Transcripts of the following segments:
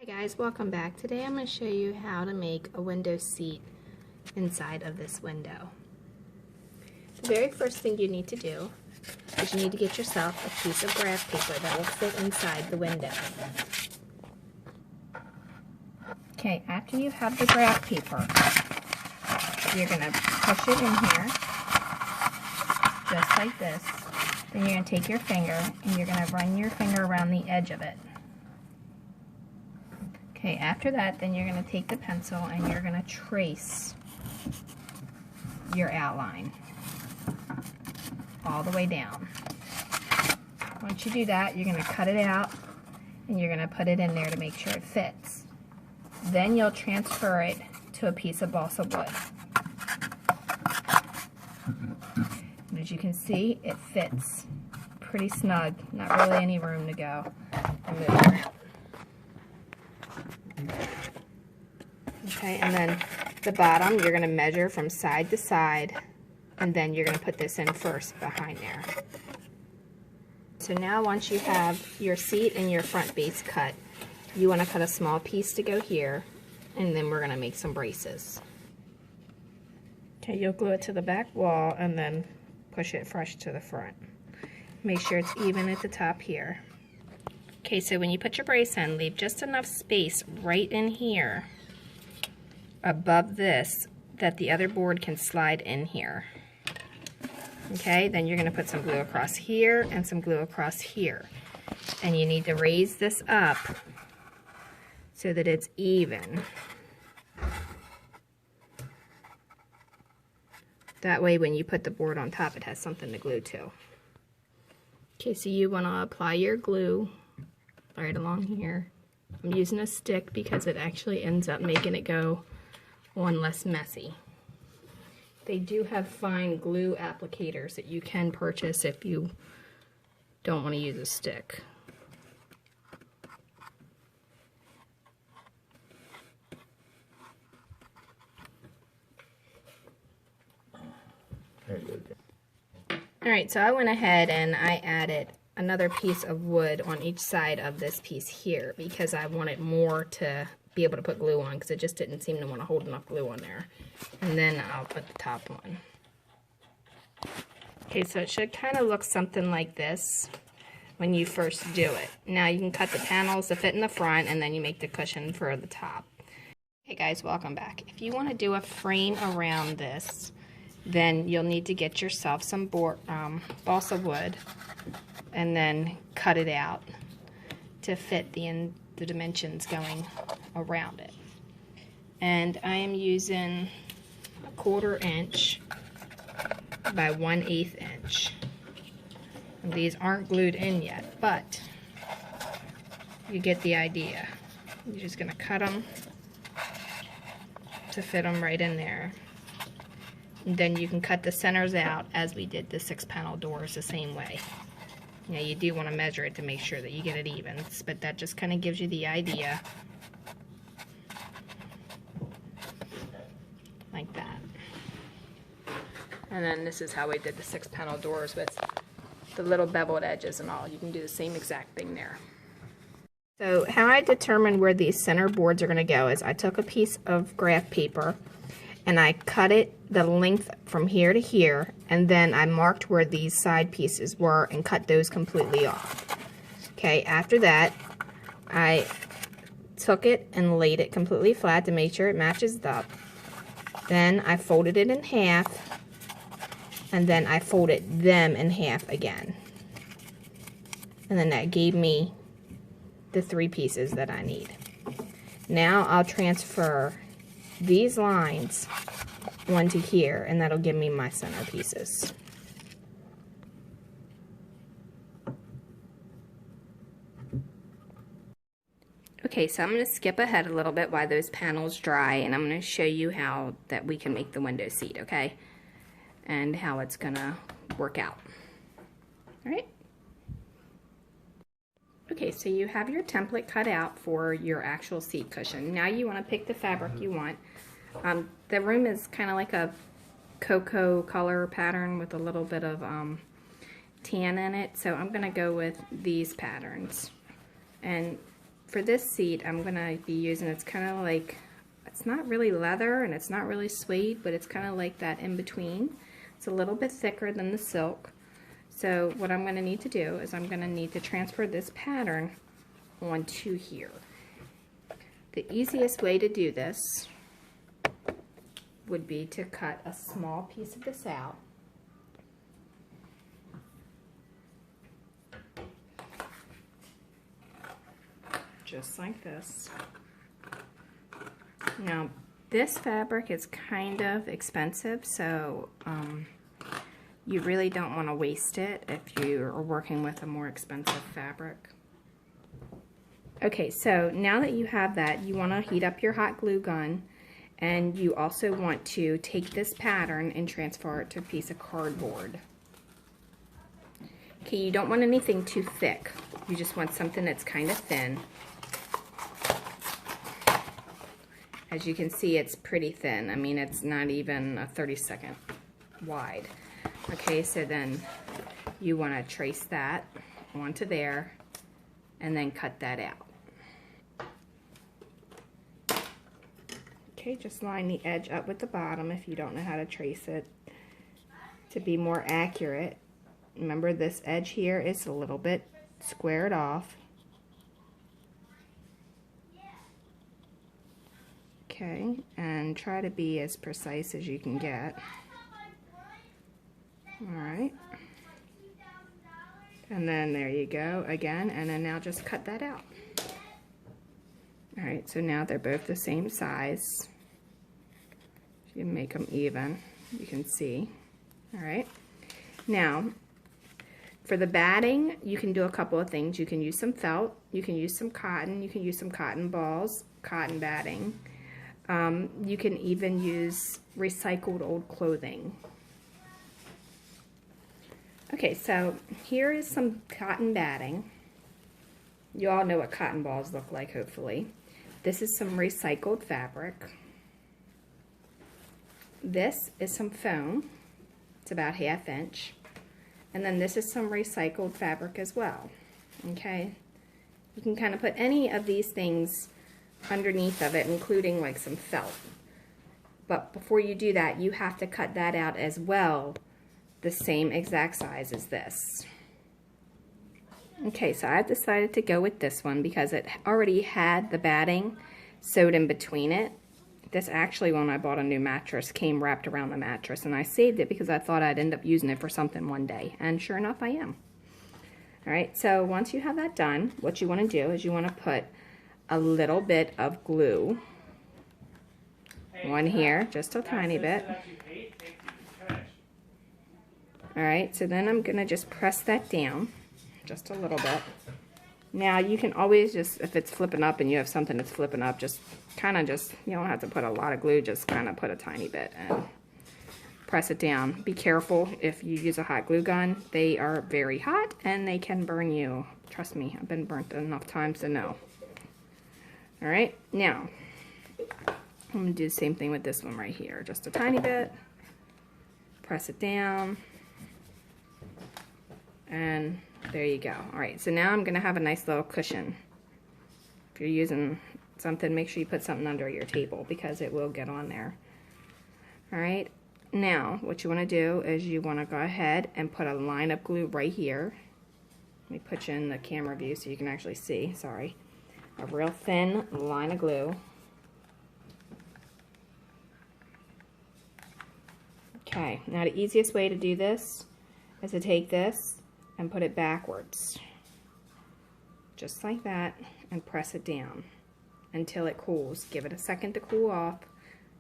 Hi guys, welcome back. Today I'm going to show you how to make a window seat inside of this window. The very first thing you need to do is you need to get yourself a piece of graph paper that will fit inside the window. Okay, after you have the graph paper, you're going to push it in here, just like this. Then you're going to take your finger and you're going to run your finger around the edge of it. Okay, after that, then you're going to take the pencil and you're going to trace your outline all the way down. Once you do that, you're going to cut it out and you're going to put it in there to make sure it fits. Then you'll transfer it to a piece of balsa wood. And as you can see, it fits pretty snug, not really any room to go and move around. Okay, and then the bottom you're going to measure from side to side, and then you're going to put this in first behind there. So now once you have your seat and your front base cut, you want to cut a small piece to go here, and then we're going to make some braces. Okay, you'll glue it to the back wall and then push it flush to the front. Make sure it's even at the top here. Okay, so when you put your brace in, leave just enough space right in here above this that the other board can slide in here. Okay, then you're going to put some glue across here and some glue across here. And you need to raise this up so that it's even. That way when you put the board on top, it has something to glue to. Okay, so you want to apply your glue right along here. I'm using a stick because it actually ends up making it go on less messy. They do have fine glue applicators that you can purchase if you don't want to use a stick. Alright, so I went ahead and I added another piece of wood on each side of this piece here because I wanted more to be able to put glue on because it just didn't seem to want to hold enough glue on there. And then I'll put the top on. Okay, so it should kind of look something like this when you first do it. Now you can cut the panels to fit in the front and then you make the cushion for the top. Hey guys, welcome back. If you want to do a frame around this, then you'll need to get yourself some balsa wood and then cut it out to fit the dimensions going around it. And I am using a 1/4 inch by 1/8 inch. And these aren't glued in yet, but you get the idea. You're just going to cut them to fit them right in there. And then you can cut the centers out as we did the 6-panel doors the same way. Now you do want to measure it to make sure that you get it even, but that just kind of gives you the idea. Like that. And then this is how we did the 6-panel doors with the little beveled edges and all. You can do the same exact thing there. So how I determined where these center boards are going to go is I took a piece of graph paper and I cut it the length from here to here, and then I marked where these side pieces were and cut those completely off. Okay, after that, I took it and laid it completely flat to make sure it matches up. Then I folded it in half, and then I folded them in half again. And then that gave me the 3 pieces that I need. Now I'll transfer these lines onto here, and that'll give me my center pieces. Okay, so I'm going to skip ahead a little bit while those panels dry, and I'm going to show you how that we can make the window seat, okay? And how it's going to work out. Alright? Okay, so you have your template cut out for your actual seat cushion. Now you want to pick the fabric you want. The room is kind of like a cocoa color pattern with a little bit of tan in it, so I'm going to go with these patterns. And for this seat, I'm gonna be using, it's kind of like, it's not really leather and it's not really suede, but it's kind of like that in between. It's a little bit thicker than the silk. So what I'm gonna need to do is I'm gonna need to transfer this pattern onto here. The easiest way to do this would be to cut a small piece of this out. Just like this. Now, this fabric is kind of expensive, so you really don't want to waste it if you are working with a more expensive fabric. Okay, so now that you have that, you want to heat up your hot glue gun, and you also want to take this pattern and transfer it to a piece of cardboard. Okay, you don't want anything too thick. You just want something that's kind of thin. As you can see, it's pretty thin. I mean, it's not even a 32nd wide. Okay, so then you want to trace that onto there and then cut that out. Okay, just line the edge up with the bottom if you don't know how to trace it. To be more accurate, remember this edge here is a little bit squared off. Okay, and try to be as precise as you can get. Alright. And then there you go again, and then now just cut that out. Alright, so now they're both the same size. You can make them even, you can see. Alright. Now, for the batting, you can do a couple of things. You can use some felt, you can use some cotton, you can use some cotton balls, cotton batting. You can even use recycled old clothing. Okay, so here is some cotton batting. You all know what cotton balls look like, hopefully. This is some recycled fabric. This is some foam. It's about 1/2 inch. And then this is some recycled fabric as well. Okay, you can kind of put any of these things underneath of it, including like some felt. But before you do that, you have to cut that out as well, the same exact size as this. Okay, so I've decided to go with this one because it already had the batting sewed in between it. This actually, when I bought a new mattress, came wrapped around the mattress, and I saved it because I thought I'd end up using it for something one day, and sure enough I am. Alright, so once you have that done, what you want to do is you want to put a little bit of glue, one here, just a tiny bit. Alright, so then I'm going to just press that down, just a little bit. Now you can always just, if it's flipping up and you have something that's flipping up, just kind of just, you don't have to put a lot of glue, just kind of put a tiny bit and press it down. Be careful if you use a hot glue gun. They are very hot and they can burn you. Trust me, I've been burnt enough times to know. Alright, now I'm going to do the same thing with this one right here. Just a tiny bit. Press it down. And there you go. Alright, so now I'm going to have a nice little cushion. If you're using something, make sure you put something under your table because it will get on there. Alright, now what you want to do is you want to go ahead and put a line of glue right here. Let me put you in the camera view so you can actually see. Sorry. A real thin line of glue. Okay, now the easiest way to do this is to take this and put it backwards. Just like that, and press it down until it cools. Give it a second to cool off.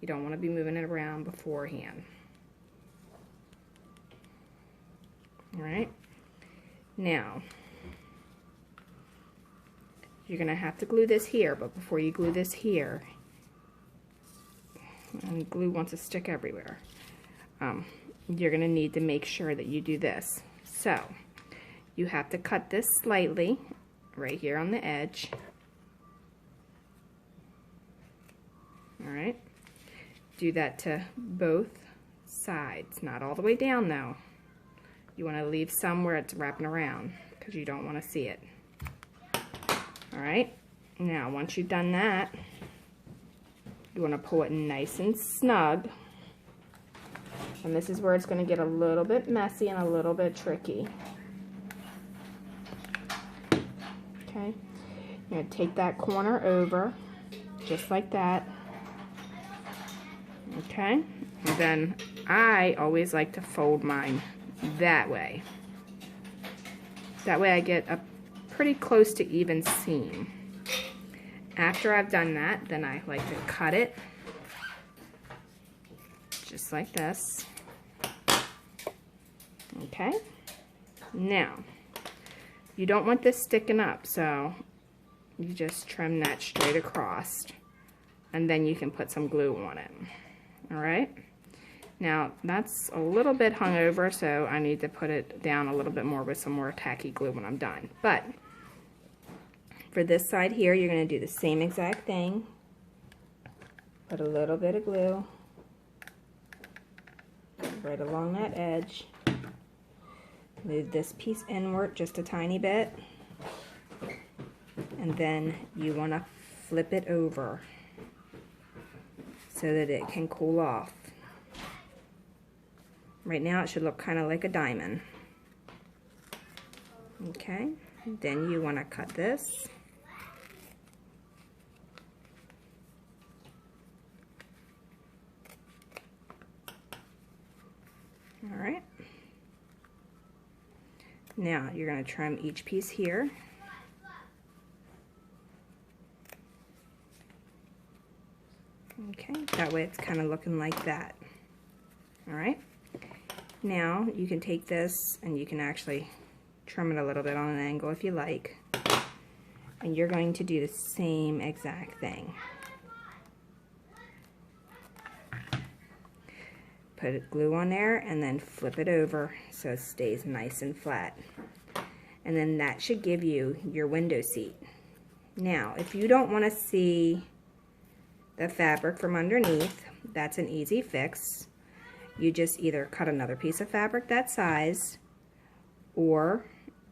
You don't want to be moving it around beforehand. Alright, now you're going to have to glue this here, but before you glue this here, and glue wants to stick everywhere, you're going to need to make sure that you do this. So you have to cut this slightly right here on the edge. Alright, do that to both sides, not all the way down though. You want to leave some where it's wrapping around because you don't want to see it. Alright, Now, once you've done that, you want to pull it nice and snug. And this is where it's going to get a little bit messy and a little bit tricky. Okay, you're going to take that corner over, just like that. Okay, and then I always like to fold mine that way. That way I get a pretty close to even seam. After I've done that, then I like to cut it just like this. Okay, now you don't want this sticking up, so you just trim that straight across, and then you can put some glue on it. All right, now that's a little bit hung over, so I need to put it down a little bit more with some more tacky glue when I'm done. But for this side here, you're going to do the same exact thing. Put a little bit of glue right along that edge. Move this piece inward just a tiny bit. And then you want to flip it over so that it can cool off. Right now it should look kind of like a diamond. Okay, then you want to cut this. All right. Now you're going to trim each piece here. Okay, that way it's kind of looking like that. All right. Now you can take this and you can actually trim it a little bit on an angle if you like. And you're going to do the same exact thing. Put glue on there and then flip it over so it stays nice and flat. And then that should give you your window seat. Now, if you don't want to see the fabric from underneath, that's an easy fix. You just either cut another piece of fabric that size, or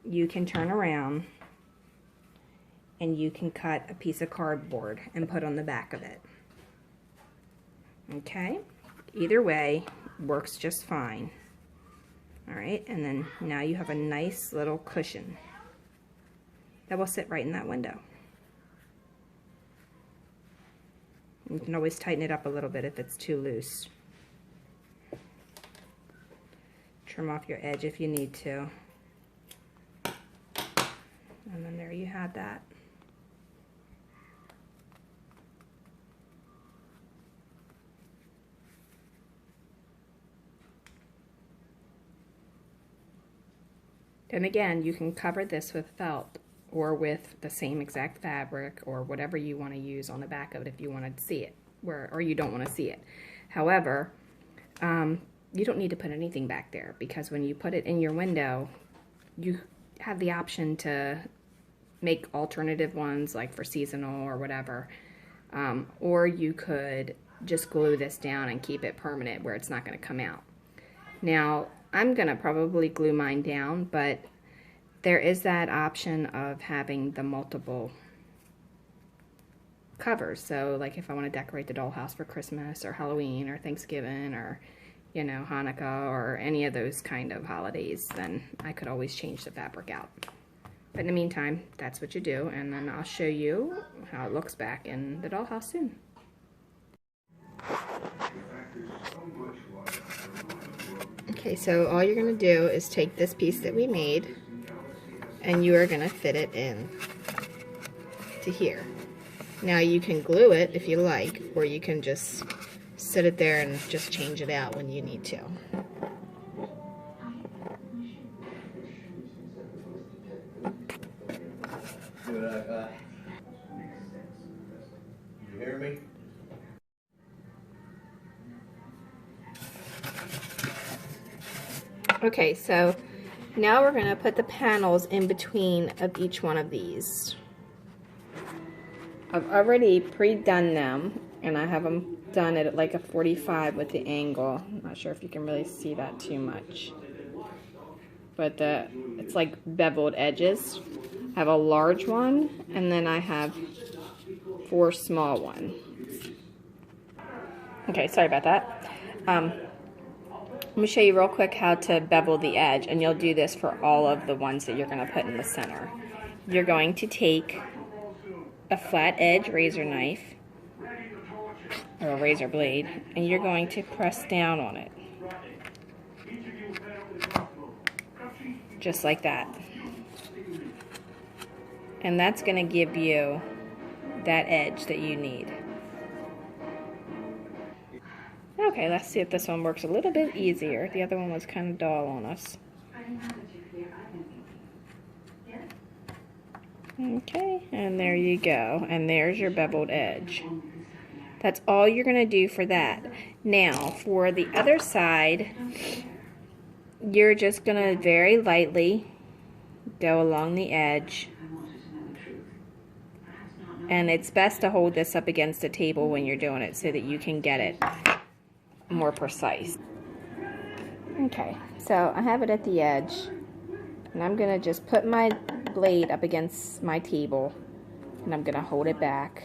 you can turn around and you can cut a piece of cardboard and put on the back of it. Okay? Either way works just fine. All right, and then now you have a nice little cushion that will sit right in that window. You can always tighten it up a little bit if it's too loose. Trim off your edge if you need to. And then there you have that. Then again, you can cover this with felt or with the same exact fabric or whatever you want to use on the back of it if you want to see it, or you don't want to see it. However, you don't need to put anything back there, because when you put it in your window, you have the option to make alternative ones, like for seasonal or whatever, or you could just glue this down and keep it permanent where it's not going to come out. Now, I'm going to probably glue mine down, but there is that option of having the multiple covers. So like if I want to decorate the dollhouse for Christmas or Halloween or Thanksgiving or, you know, Hanukkah or any of those kind of holidays, then I could always change the fabric out. But in the meantime, that's what you do, and then I'll show you how it looks back in the dollhouse soon. Okay, so all you're going to do is take this piece that we made and you are going to fit it in to here. Now you can glue it if you like, or you can just sit it there and just change it out when you need to. You hear me? Okay, so now we're going to put the panels in between of each one of these. I've already pre-done them, and I have them done at like a 45 with the angle. I'm not sure if you can really see that too much. But it's like beveled edges. I have a large one, and then I have 4 small ones. Okay, sorry about that. Let me show you real quick how to bevel the edge, and you'll do this for all of the ones that you're going to put in the center. You're going to take a flat edge razor knife, or a razor blade, and you're going to press down on it. Just like that. And that's going to give you that edge that you need. Okay, let's see if this one works a little bit easier. The other one was kind of dull on us. Okay, and there you go. And there's your beveled edge. That's all you're going to do for that. Now, for the other side, you're just going to very lightly go along the edge. And it's best to hold this up against a table when you're doing it so that you can get it more precise. Okay, so I have it at the edge, and I'm going to just put my blade up against my table, and I'm going to hold it back.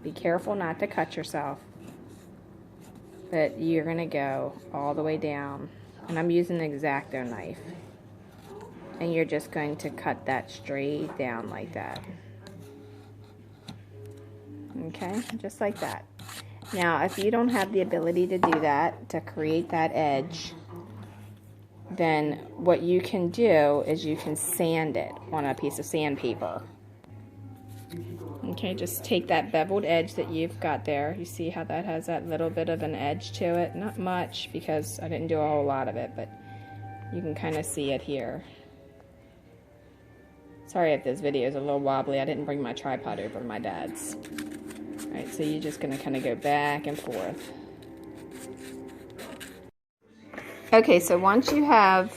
Be careful not to cut yourself, but you're going to go all the way down, and I'm using an X-Acto knife, and you're just going to cut that straight down like that. Okay, just like that. Now, if you don't have the ability to do that, to create that edge, then what you can do is you can sand it on a piece of sandpaper. Okay, just take that beveled edge that you've got there. You see how that has that little bit of an edge to it? Not much, because I didn't do a whole lot of it, but you can kind of see it here. Sorry if this video is a little wobbly. I didn't bring my tripod over to my dad's. Alright, so you're just going to kind of go back and forth. Okay, so once you have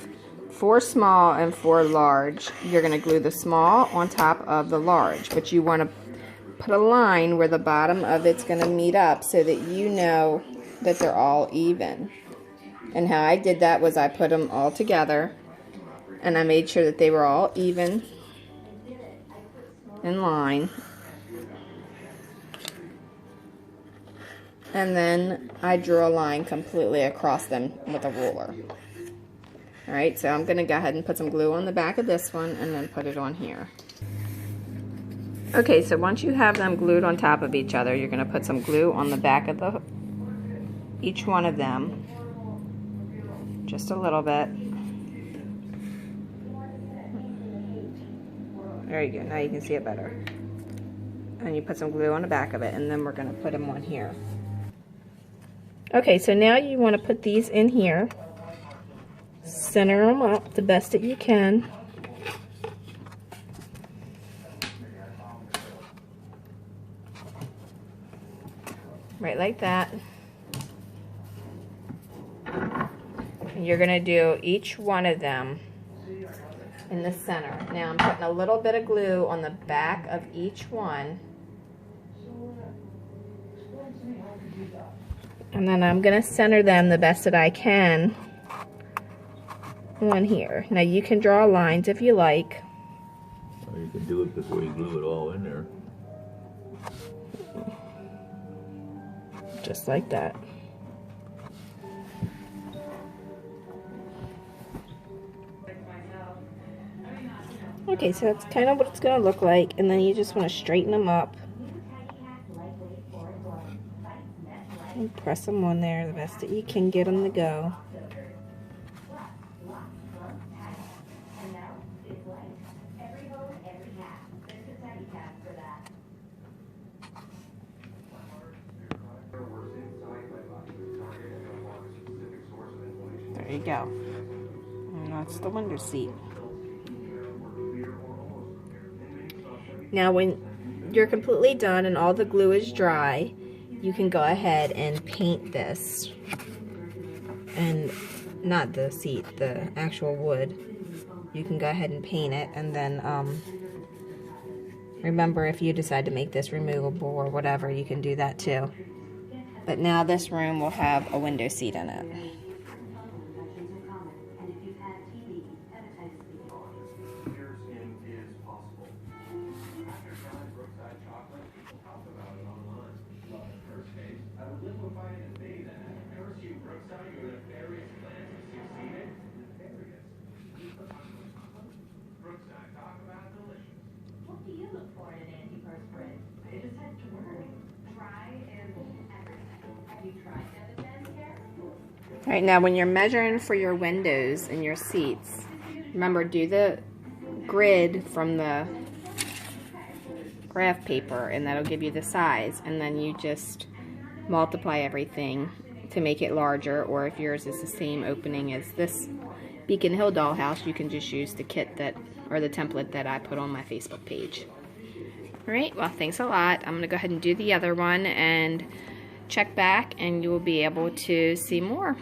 4 small and 4 large, you're going to glue the small on top of the large. But you want to put a line where the bottom of it's going to meet up so that you know that they're all even. And how I did that was I put them all together, and I made sure that they were all even in line. And then I drew a line completely across them with a ruler. Alright, so I'm going to go ahead and put some glue on the back of this one and then put it on here. Okay, so once you have them glued on top of each other, you're going to put some glue on the back of each one of them. Just a little bit. There you go, now you can see it better. And you put some glue on the back of it, and then we're going to put them on here. Okay, so now you want to put these in here. Center them up the best that you can. Right like that. And you're going to do each one of them in the center. Now I'm putting a little bit of glue on the back of each one. And then I'm going to center them the best that I can on here. Now you can draw lines if you like. Or you can do it before you glue it all in there. Just like that. Okay, so that's kind of what it's going to look like, and then you just want to straighten them up and press them on there the best that you can get them to go. There you go. And that's the window seat. Now when you're completely done and all the glue is dry, you can go ahead and paint this. And not the seat, the actual wood. You can go ahead and paint it, and then remember, if you decide to make this removable or whatever, you can do that too. But now this room will have a window seat in it. What do you look for in an antiperspirant? I just had to work. Try is everything. Have you tried Devon's hair? All right, now when you're measuring for your windows and your seats, remember, do the grid from the graph paper, and that'll give you the size, and then you just multiply everything to make it larger, or if yours is the same opening as this Beacon Hill dollhouse, you can just use the kit that, or the template that I put on my Facebook page. All right, well, thanks a lot. I'm gonna go ahead and do the other one and check back, and you will be able to see more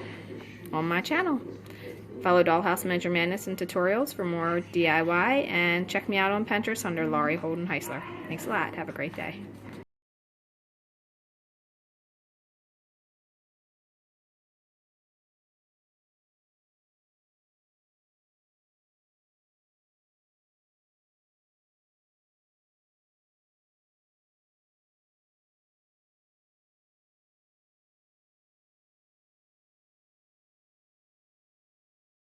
on my channel. Follow Dollhouse Measure Madness and tutorials for more DIY, and check me out on Pinterest under Laurie Holden Heisler. Thanks a lot. Have a great day.